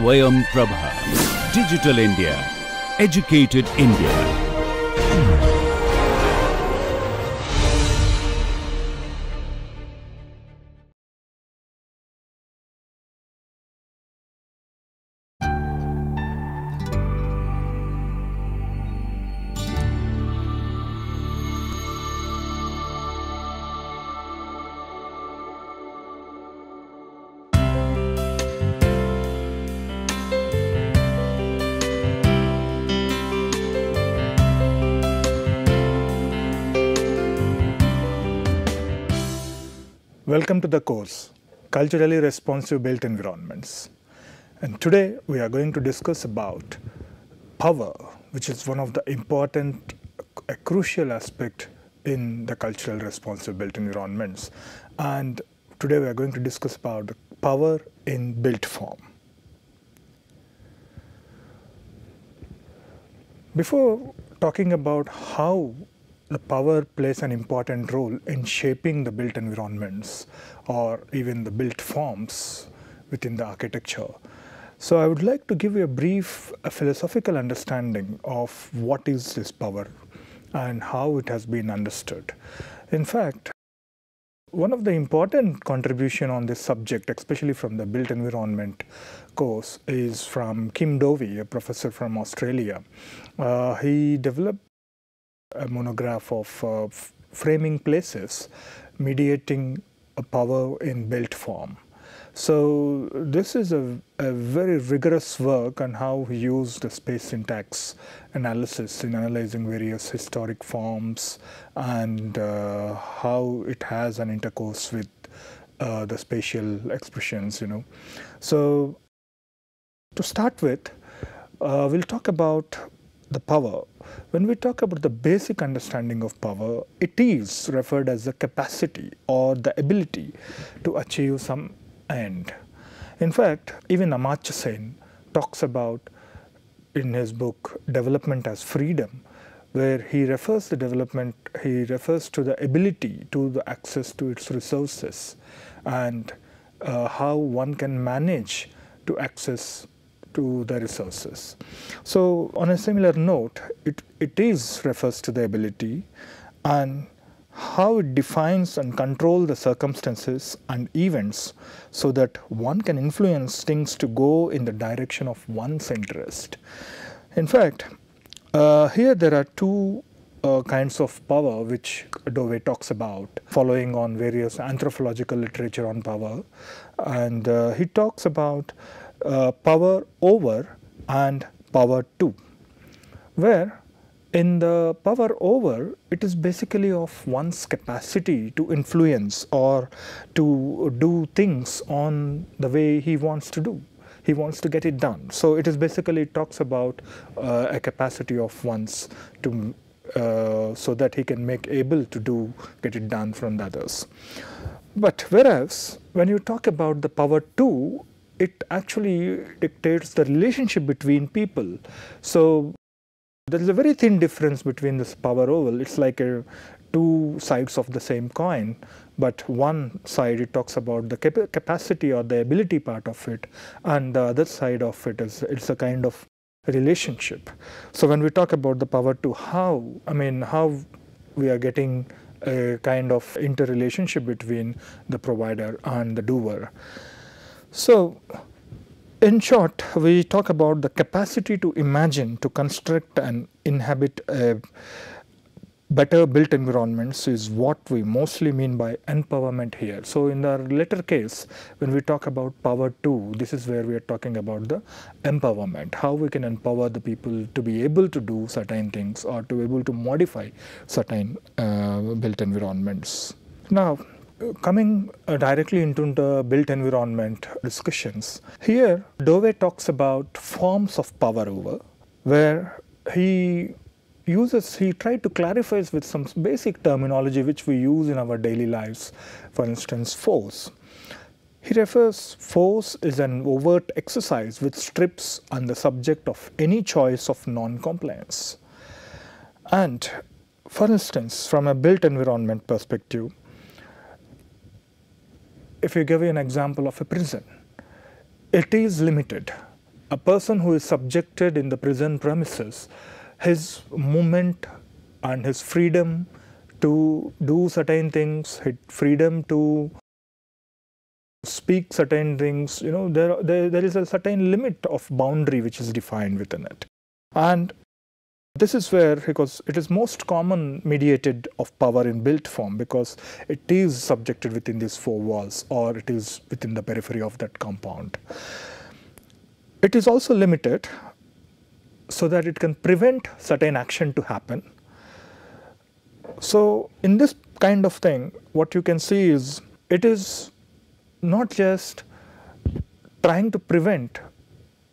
Swayam Prabha. Digital India. Educated India. Welcome to the course, Culturally Responsive Built Environments. And today we are going to discuss about power, which is one of the important, a crucial aspect in the cultural responsive built environments. And today we are going to discuss about the power in built form. Before talking about how the power plays an important role in shaping the built environments or even the built forms within the architecture. So I would like to give you a brief philosophical understanding of what is this power and how it has been understood. In fact, one of the important contribution on this subject, especially from the built environment course, is from Kim Dovey, a professor from Australia. He developed a monograph of framing places, mediating a power in built form. So this is a very rigorous work on how he used the space syntax analysis in analyzing various historic forms and how it has an intercourse with the spatial expressions, So to start with, we'll talk about the power. When we talk about the basic understanding of power, it is referred as the capacity or the ability to achieve some end. In fact, even Amartya Sen talks about in his book Development as Freedom, where he refers to development, he refers to the ability to the access to its resources and how one can manage to access to the resources. So on a similar note, it refers to the ability and how it defines and control the circumstances and events so that one can influence things to go in the direction of one's interest. In fact, here there are two kinds of power which Dovey talks about, following on various anthropological literature on power. And he talks about power over and power to, where in the power over, it is basically of one's capacity to influence or to do things on the way he wants to do. He wants to get it done. So it is basically talks about a capacity of one's to so that he can make able to get it done from the others. But whereas when you talk about the power to, it actually dictates the relationship between people. So there is a very thin difference between this power over. It's like two sides of the same coin, but one side it talks about the capacity or the ability part of it, and the other side of it is it's a kind of relationship. So when we talk about the power to, how we are getting a kind of interrelationship between the provider and the doer. So in short, we talk about the capacity to imagine, to construct and inhabit a better built environments is what we mostly mean by empowerment here. So in the latter case, when we talk about power to, this is where we are talking about the empowerment, how we can empower the people to be able to do certain things or to be able to modify certain built environments. Now, coming directly into the built environment discussions, here Dovey talks about forms of power over, where he tried to clarify with some basic terminology which we use in our daily lives. For instance, force. He refers force is an overt exercise which strips on the subject of any choice of non-compliance. And for instance, from a built environment perspective, if you give you an example of a prison, it is limited a person who is subjected in the prison premises, his movement and his freedom to do certain things, his freedom to speak certain things, there is a certain limit of boundary which is defined within it. And this is where, because it is most common mediated of power in built form, because it is subjected within these four walls, or it is within the periphery of that compound. It is also limited so that it can prevent certain action to happen. So in this kind of thing, what you can see is it is not just trying to prevent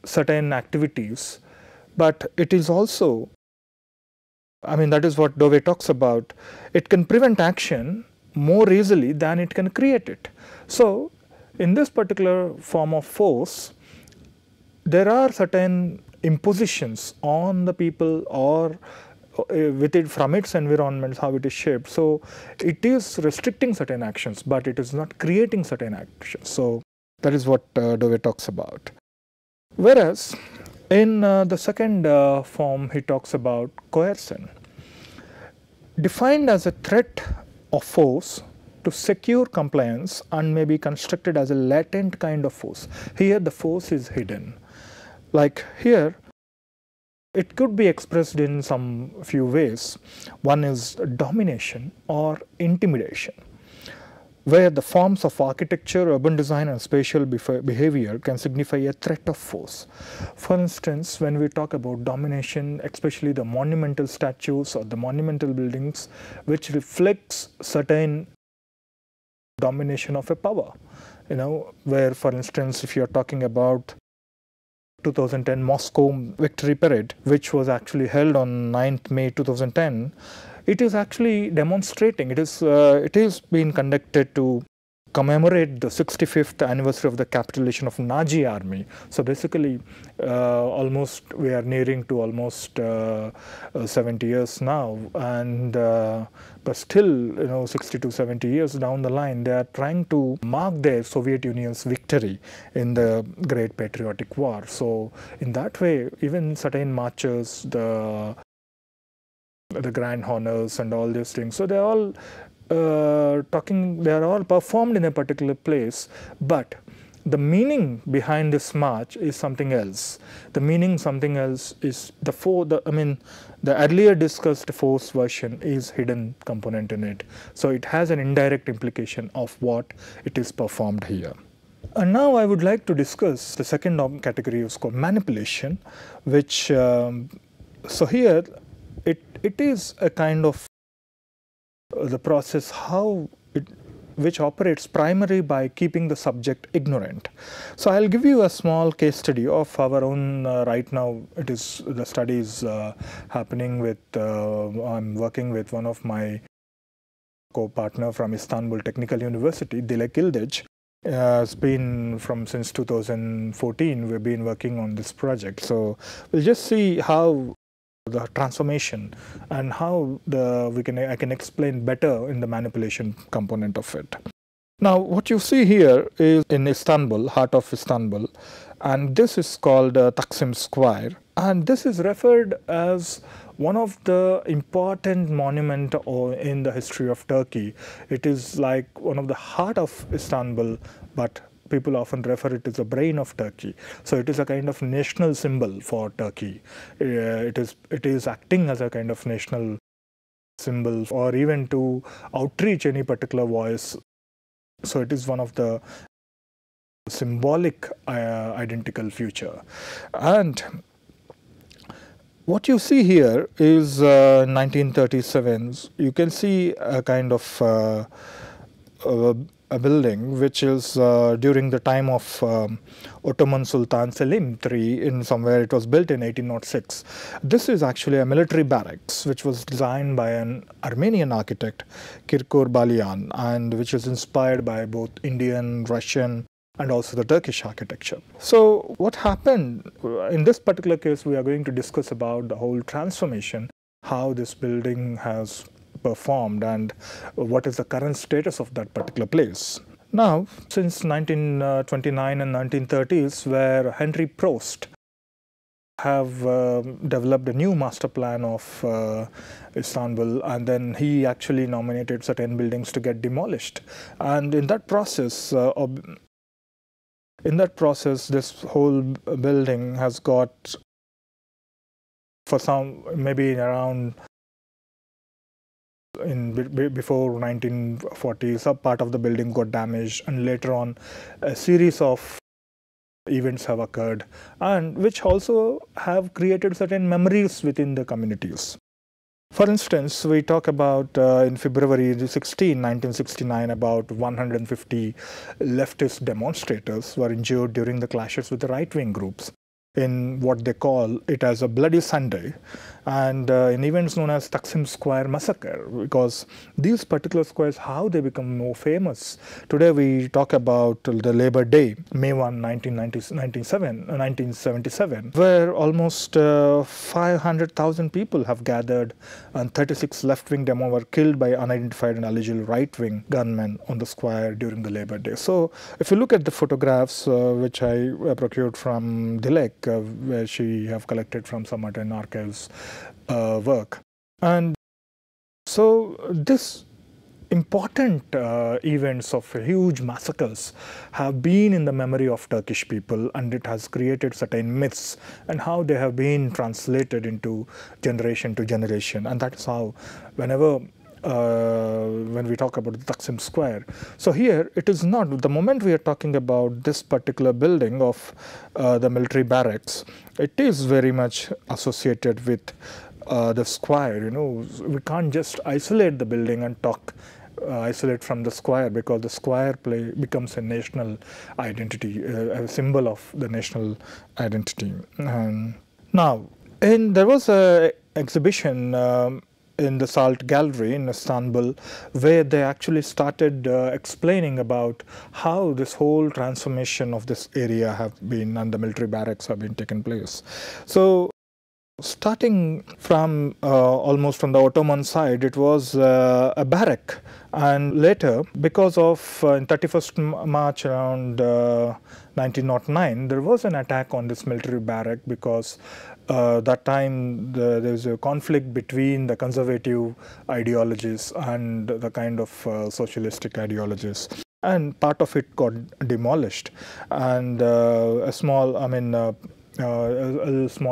certain activities, but it is also, that is what Dove talks about. It can prevent action more easily than it can create it. So in this particular form of force, there are certain impositions on the people or with it from its environments, how it is shaped. So it is restricting certain actions, but it is not creating certain actions. So that is what Dove talks about. Whereas in the second form, he talks about coercion, defined as a threat of force to secure compliance and may be constructed as a latent kind of force. Here the force is hidden. Like here, it could be expressed in some few ways. One is domination or intimidation, where the forms of architecture, urban design and spatial behavior can signify a threat of force. For instance, when we talk about domination, especially the monumental statues or the monumental buildings, which reflects certain domination of a power, where, for instance, if you are talking about 2010 Moscow Victory Parade, which was actually held on 9th May 2010, it is actually demonstrating, it is being conducted to commemorate the 65th anniversary of the capitulation of Nazi army. So basically, almost we are nearing to almost 70 years now, and but still, 60 to 70 years down the line, they are trying to mark their Soviet Union's victory in the Great Patriotic War. So in that way, even certain marches, the grand honors and all these things, so they are all they are all performed in a particular place, but the meaning behind this march is something else. The meaning something else is the earlier discussed force version is hidden component in it. So it has an indirect implication of what it is performed here. And now I would like to discuss the second category, is called manipulation, which so here it is a kind of the process which operates primarily by keeping the subject ignorant. So I'll give you a small case study of our own. Right now, the study is happening with. I'm working with one of my co-partner from Istanbul Technical University, Dilek Ildej. It's been since 2014. We've been working on this project. So we'll just see how the transformation and how I can explain better in the manipulation component of it. Now what you see here is in Istanbul, heart of Istanbul, and this is called Taksim Square, and this is referred as one of the important monument in the history of Turkey. It is like one of the heart of Istanbul, but people often refer it as the brain of Turkey. So it is a kind of national symbol for Turkey. It is acting as a kind of national symbol, or even to outreach any particular voice. So it is one of the symbolic identical future. And what you see here is 1937. You can see a kind of a building which is during the time of Ottoman Sultan Selim III. In somewhere it was built in 1806. This is actually a military barracks which was designed by an Armenian architect, Kirkor Balyan, and which is inspired by both Indian, Russian and also the Turkish architecture. So what happened in this particular case, we are going to discuss about the whole transformation, how this building has performed and what is the current status of that particular place. Now, since 1929 and 1930s, where Henry Prost have developed a new master plan of Istanbul, and then he actually nominated certain buildings to get demolished. And in that process, this whole building has got, for some, maybe around before 1940, some part of the building got damaged, and later on, a series of events have occurred, and which also have created certain memories within the communities. For instance, we talk about in February 16, 1969, about 150 leftist demonstrators were injured during the clashes with the right-wing groups in what they call it as a Bloody Sunday, and in events known as Taksim Square massacre, because these particular squares, how they become more famous. Today we talk about the Labor Day, May 1, 1977, where almost 500,000 people have gathered, and 36 left-wing demo were killed by unidentified and alleged right-wing gunmen on the square during the Labor Day. So if you look at the photographs which I procured from Dilek, where she have collected from some modern archives work. And so this important events of huge massacres have been in the memory of Turkish people, and it has created certain myths and how they have been translated into generation to generation. And that's how whenever when we talk about the Taksim Square. So here it is not, the moment we are talking about this particular building of the military barracks, it is very much associated with the square. You know, we can't just isolate the building and talk isolate from the square, because the square becomes a national identity, a symbol of the national identity. Now, there was an exhibition in the Salt Gallery in Istanbul, where they actually started explaining about how this whole transformation of this area have been, and the military barracks have been taken place. So starting from almost from the Ottoman side, it was a barrack, and later, because of in 31st March around 1909, there was an attack on this military barrack, because that time there was a conflict between the conservative ideologies and the kind of socialistic ideologies, and part of it got demolished, and a small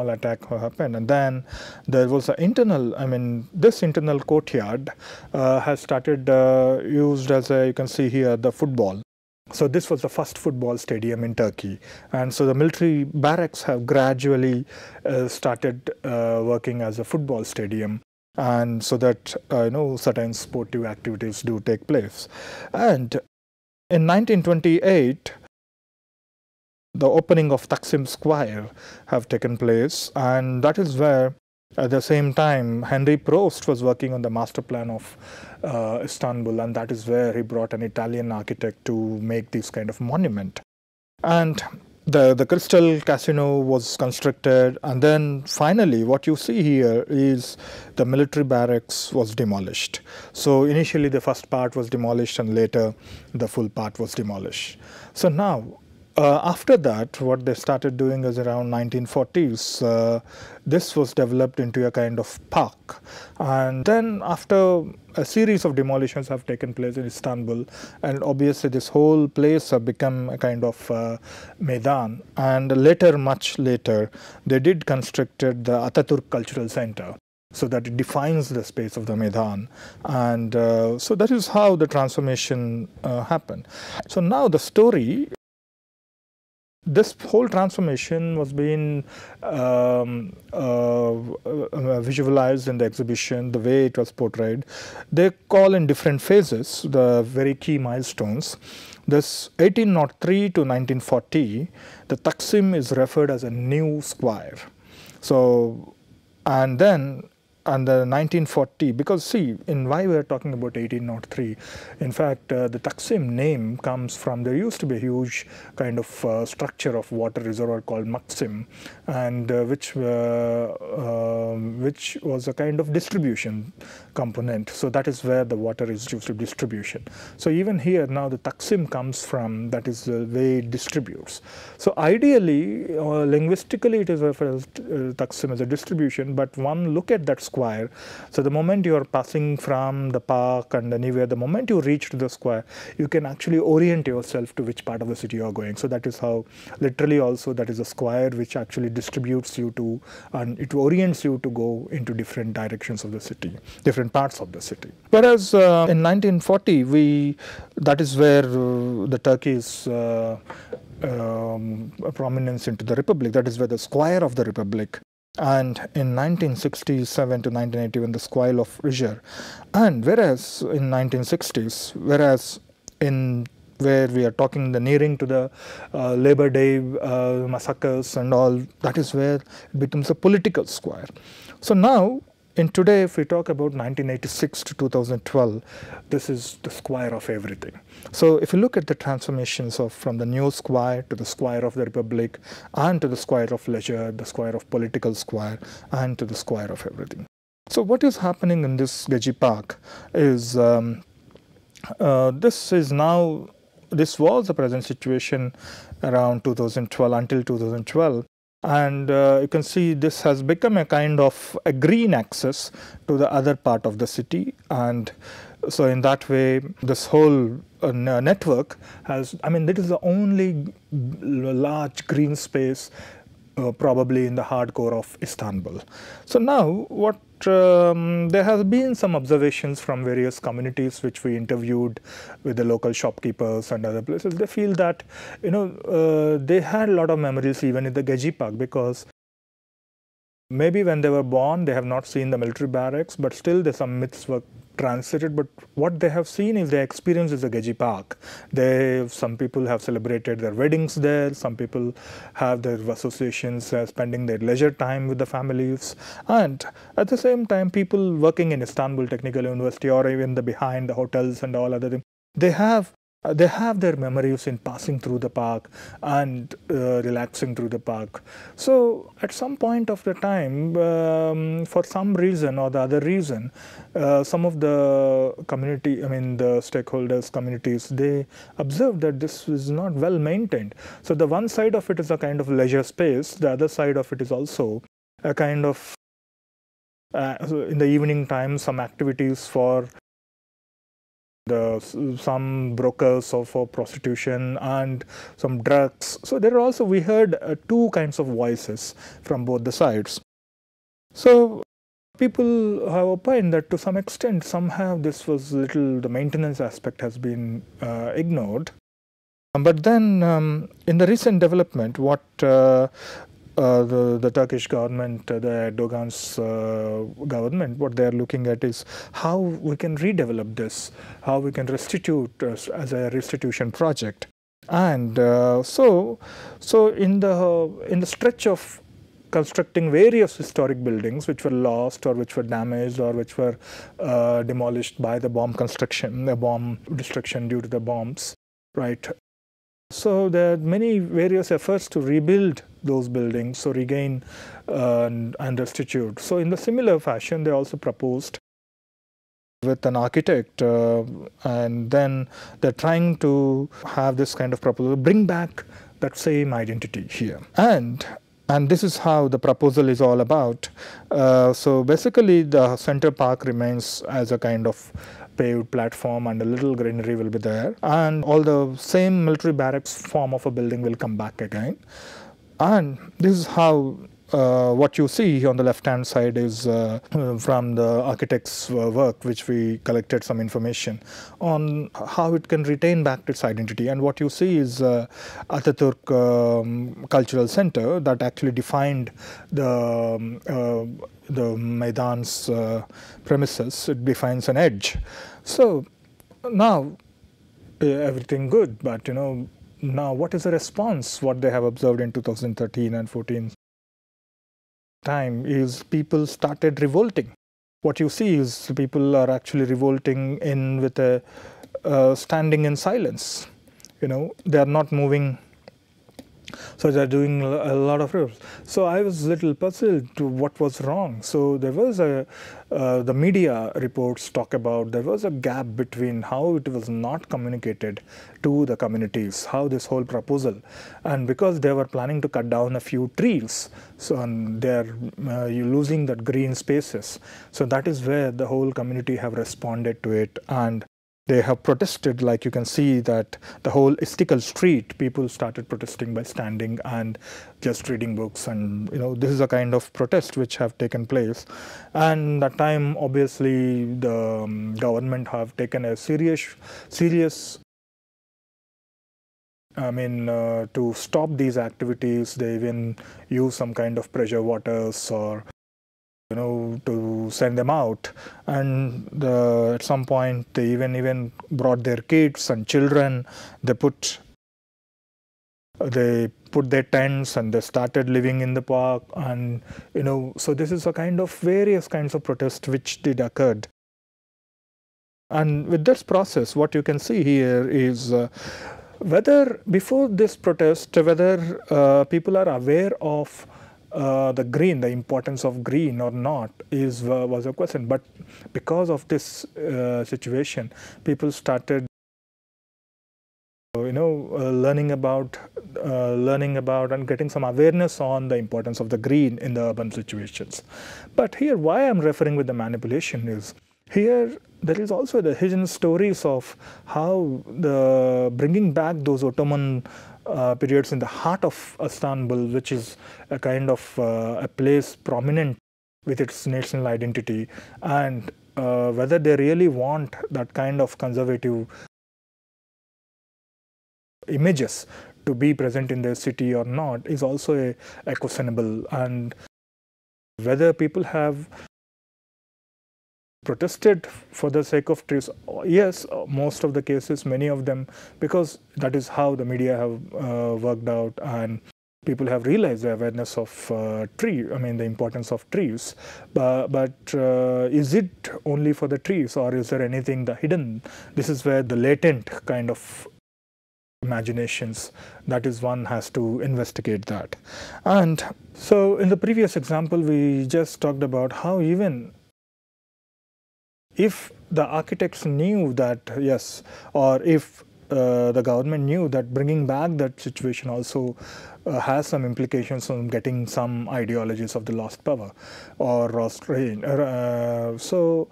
attack happened. And then there was an internal, this internal courtyard has started used as you can see here, the football. So this was the first football stadium in Turkey, and so the military barracks have gradually started working as a football stadium, and so that certain sportive activities do take place. And in 1928, the opening of Taksim Square have taken place, and that is where, at the same time, Henry Prost was working on the master plan of Istanbul, and that is where he brought an Italian architect to make this kind of monument. And the Crystal Casino was constructed, and then finally what you see here is the military barracks was demolished. So initially the first part was demolished, and later the full part was demolished. So now, after that, what they started doing is around 1940s, this was developed into a kind of park. And then after a series of demolitions have taken place in Istanbul, and obviously this whole place have become a kind of Meydan. And later, much later, they did constructed the Ataturk Cultural Center, so that it defines the space of the Meydan. And so that is how the transformation happened. So now the story, this whole transformation was being visualized in the exhibition, the way it was portrayed. They call in different phases the very key milestones. This 1803 to 1940, the Taksim is referred as a new square. So, and then and the 1940, because see, in why we are talking about 1803, in fact, the Taksim name comes from, there used to be a huge kind of structure of water reservoir called Maksim, and which was a kind of distribution component. So that is where the water is used to distribution. So even here now the Taksim comes from, that is the way it distributes. So ideally, linguistically, it is referred as Taksim as a distribution, but one look at that square. So the moment you are passing from the park and anywhere, the moment you reach to the square, you can actually orient yourself to which part of the city you are going. So that is how, literally also, that is a square which actually distributes you to, and it orients you to go into different directions of the city, different parts of the city. Whereas in 1940, that is where the Turkey's prominence into the Republic, that is where the square of the Republic, and in 1967 to 1980 when the square of Rizhar, and whereas in 1960s, whereas in where we are talking the nearing to the Labor Day massacres and all, that is where it becomes a political square. So now, in today, if we talk about 1986 to 2012, this is the square of everything. So if you look at the transformations of from the new square to the square of the Republic, and to the square of leisure, the square of political square, and to the square of everything. So what is happening in this Geji Park is, this was the present situation around 2012, until 2012. And you can see this has become a kind of a green access to the other part of the city. And so in that way, this whole network has, I mean, this is the only large green space probably in the hardcore of Istanbul. So now what there has been some observations from various communities which we interviewed with the local shopkeepers and other places. They feel that, you know, they had a lot of memories even in the Geji Park, because maybe when they were born they have not seen the military barracks, but still there's some myths were translated, but what they have seen is their experience is the Geji Park. Some people have celebrated their weddings there, some people have their associations spending their leisure time with the families, and at the same time people working in Istanbul Technical University or even behind the hotels and all other things, they have their memories in passing through the park and relaxing through the park. So at some point of the time, for some reason or the other reason, some of the community, I mean the stakeholders, communities, they observed that this is not well maintained. So the one side of it is a kind of leisure space, the other side of it is also a kind of, in the evening time, some activities for some brokers for prostitution and some drugs. So there are also, we heard two kinds of voices from both the sides. So people have opined that to some extent somehow this was the maintenance aspect has been ignored. But then in the recent development, what the Turkish government, the Erdogan's government, what they are looking at is how we can redevelop this, how we can restitute as a restitution project. And so in the stretch of constructing various historic buildings which were lost or which were damaged or which were demolished by the bomb destruction due to the bombs, right? So there are many various efforts to rebuild those buildings, so regain and restitute. So in the similar fashion, they also proposed with an architect, and then they're trying to have this kind of proposal, bring back that same identity here. And this is how the proposal is all about. So basically, the center park remains as a kind of paved platform and a little greenery will be there, and all the same military barracks form of a building will come back again. And this is how what you see on the left hand side is from the architect's work, which we collected some information on how it can retain back its identity. And what you see is Ataturk Cultural Center that actually defined the Maidan's premises. It defines an edge. So now everything good, but now what is the response? What they have observed in 2013 and 14 time is people started revolting. what you see is people are actually revolting in with a standing in silence. They are not moving. So they're doing a lot of reps. So I was a little puzzled to what was wrong. So there was the media reports talk about there was a gap between how it was not communicated to the communities, how this whole proposal, and because they were planning to cut down a few trees, so they're losing that green spaces. So that is where the whole community have responded to it, and they have protested. Like you can see that the whole Istiklal street, people started protesting by standing and just reading books, and this is a kind of protest which have taken place. And that time, obviously, the government have taken a serious. To stop these activities, they even use some kind of pressure waters or to send them out. And at some point, they even brought their kids and children. They put their tents and they started living in the park. And so this is a kind of various kinds of protest which did occurred. And with this process, what you can see here is whether before this protest, whether people are aware of the importance of green or not was a question. But because of this situation, people started learning about and getting some awareness on the importance of the green in the urban situations. But here, why I'm referring with the manipulation is, here there is also the hidden stories of how the bringing back those Ottoman periods in the heart of Istanbul, which is a kind of a place prominent with its national identity, and whether they really want that kind of conservative images to be present in their city or not is also a questionable. And whether people have protested for the sake of trees, yes, most of the cases, many of them, because that is how the media have worked out, and people have realized the awareness of the importance of trees. But is it only for the trees, or is there anything the hidden? This is where the latent kind of imaginations, that is, one has to investigate that. And so in the previous example, we just talked about how even if the architects knew that, yes, or if the government knew that bringing back that situation also has some implications on getting some ideologies of the lost power or lost reign. So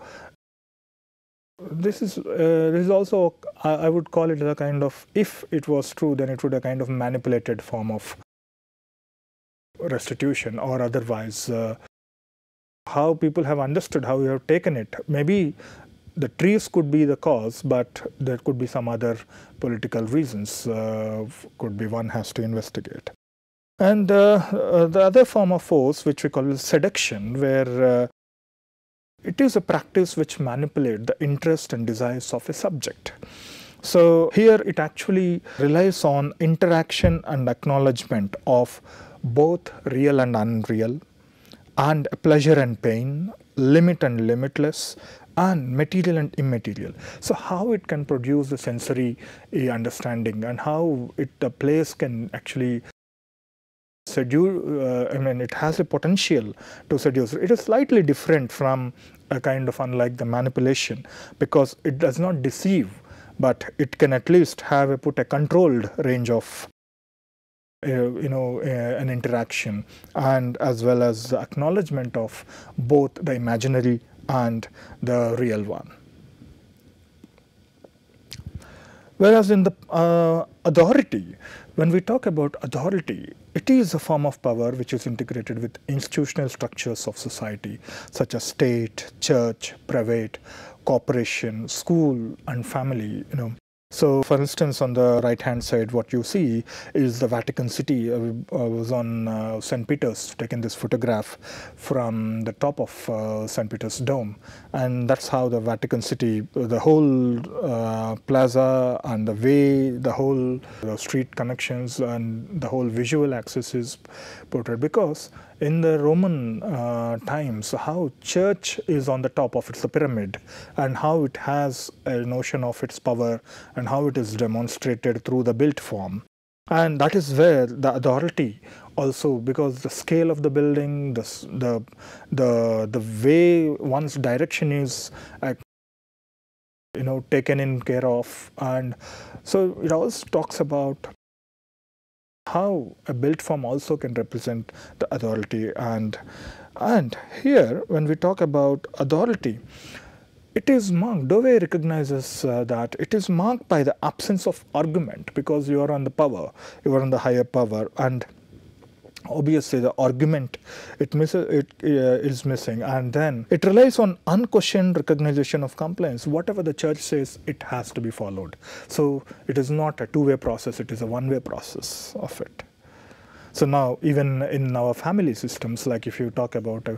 this is also, I would call it a kind of, if it was true, then it would be a kind of manipulated form of restitution, or otherwise how people have understood, how you have taken it. Maybe the trees could be the cause, but there could be some other political reasons, could be, one has to investigate. And the other form of force, which we call seduction, where it is a practice which manipulates the interest and desires of a subject. So here it actually relies on interaction and acknowledgement of both real and unreal, and pleasure and pain, limit and limitless, and material and immaterial. So how it can produce the sensory understanding, and how the place can actually seduce, it has a potential to seduce. It is slightly different from a kind of, unlike the manipulation, because it does not deceive, but it can at least put a controlled range of an interaction, and as well as the acknowledgement of both the imaginary and the real one. Whereas in the authority, when we talk about authority, it is a form of power which is integrated with institutional structures of society, such as state, church, private, corporation, school, and family. So, for instance, on the right-hand side, what you see is the Vatican City. I was on St. Peter's, taking this photograph from the top of St. Peter's Dome. And that's how the Vatican City, the whole plaza and the way, the whole street connections and the whole visual axis is portrayed. Because in the Roman times, how church is on the top of its pyramid, and how it has a notion of its power, and how it is demonstrated through the built form. And that is where the authority also, because the scale of the building, the way one's direction is taken in care of. And so it also talks about how a built form also can represent the authority. And here, when we talk about authority, it is marked, Dove recognizes that it is marked by the absence of argument, because you are on the power, you are on the higher power, and obviously the argument is missing, and then it relies on unquestioned recognition of compliance. Whatever the church says, it has to be followed. So it is not a two-way process, it is a one-way process of it. So now, even in our family systems, like if you talk about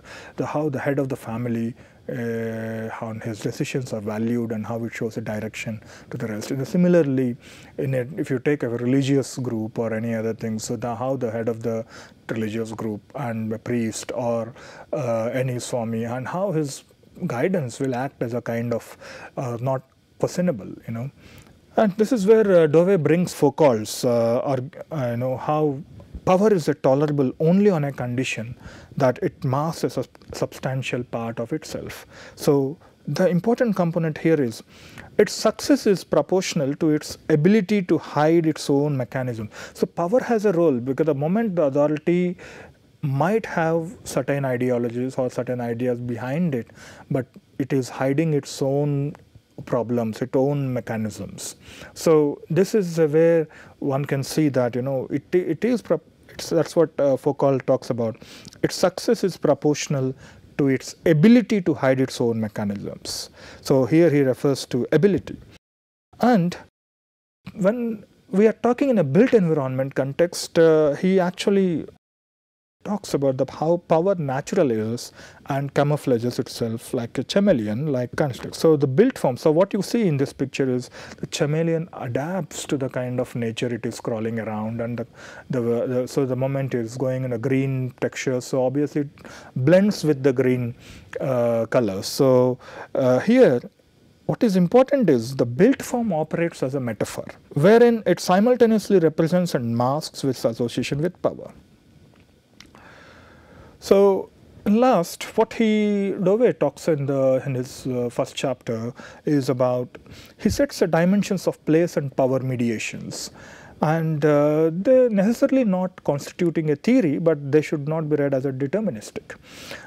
how the head of the family, how his decisions are valued and how it shows a direction to the rest. And similarly, if you take a religious group or any other thing, so how the head of the religious group and a priest or any Swami, and how his guidance will act as a kind of not questionable, And this is where Dove brings Foucault's, how power is tolerable only on a condition that it masks a substantial part of itself. So the important component here is its success is proportional to its ability to hide its own mechanism. So power has a role, because the moment the authority might have certain ideologies or certain ideas behind it, but it is hiding its own problems, its own mechanisms. So this is where one can see that that's what Foucault talks about. Its success is proportional to its ability to hide its own mechanisms. So here he refers to ability. And when we are talking in a built environment context, he actually talks about how power naturalizes and camouflages itself like a chameleon, like construct. So the built form, so what you see in this picture is the chameleon adapts to the kind of nature it is crawling around, and so the moment it is going in a green texture, so obviously it blends with the green colors. So here, what is important is the built form operates as a metaphor, wherein it simultaneously represents and masks its association with power. So last, what Dove talks in his first chapter is about, he sets the dimensions of place and power mediations. And they're necessarily not constituting a theory, but they should not be read as a deterministic.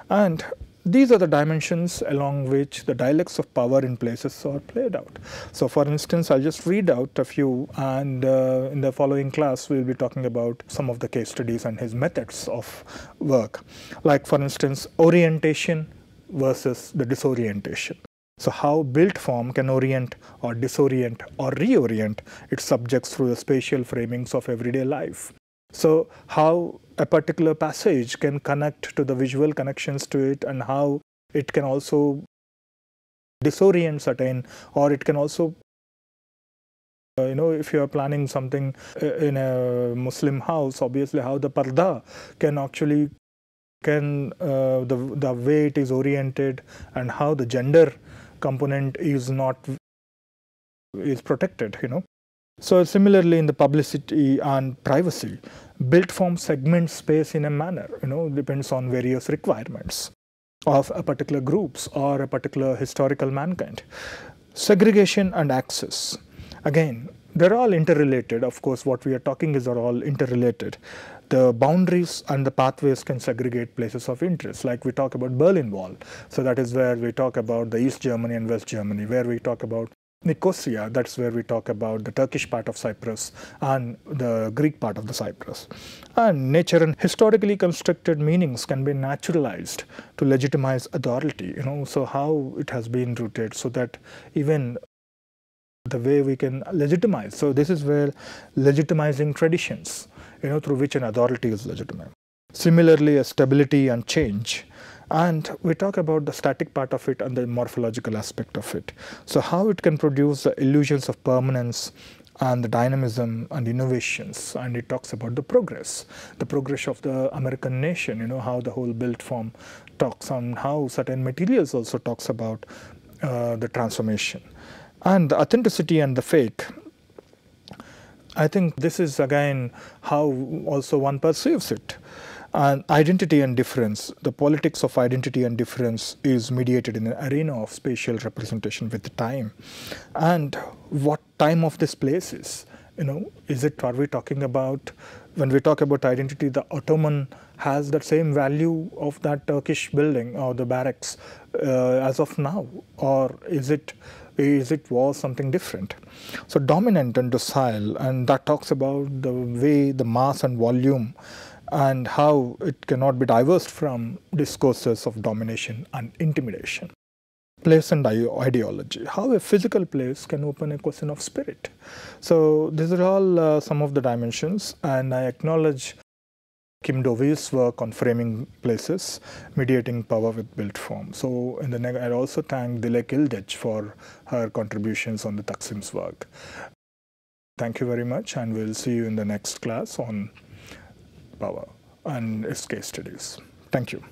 And these are the dimensions along which the dialects of power in places are played out. So for instance, I'll just read out a few, and in the following class we'll be talking about some of the case studies and his methods of work. Like for instance, orientation versus the disorientation. So how built form can orient or disorient or reorient its subjects through the spatial framings of everyday life. So how a particular passage can connect to the visual connections to it, and how it can also disorient certain, or it can also, if you are planning something in a Muslim house, obviously how the parda can actually, the way it is oriented, and how the gender component is protected, So similarly in the publicity and privacy, built form segments space in a manner, depends on various requirements of a particular groups or a particular historical mankind. Segregation and access. Again, they're all interrelated. Of course, what we are talking are all interrelated. The boundaries and the pathways can segregate places of interest, like we talk about Berlin Wall. So that is where we talk about the East Germany and West Germany, where we talk about Nicosia, that's where we talk about the Turkish part of Cyprus and the Greek part of the Cyprus. And nature and historically constructed meanings can be naturalized to legitimize authority, so how it has been rooted, so that even the way we can legitimize. So this is where legitimizing traditions, through which an authority is legitimate. Similarly, a stability and change. And we talk about the static part of it and the morphological aspect of it. So how it can produce the illusions of permanence and the dynamism and innovations. And it talks about the progress of the American nation, how the whole built form talks, and how certain materials also talks about the transformation. And the authenticity and the fake. I think this is again how also one perceives it. And identity and difference, the politics of identity and difference is mediated in an arena of spatial representation with time. And what time of this place is, are we talking about, when we talk about identity, the Ottoman has that same value of that Turkish building or the barracks as of now, or is it was something different? So dominant and docile, and that talks about the way the mass and volume and how it cannot be divorced from discourses of domination and intimidation. Place and ideology, how a physical place can open a question of spirit. So these are all some of the dimensions, and I acknowledge Kim Dovey's work on framing places, mediating power with built form. So I also thank Dilek Ildej for her contributions on the Taksim's work. Thank you very much, and we'll see you in the next class on power and its case studies. Thank you.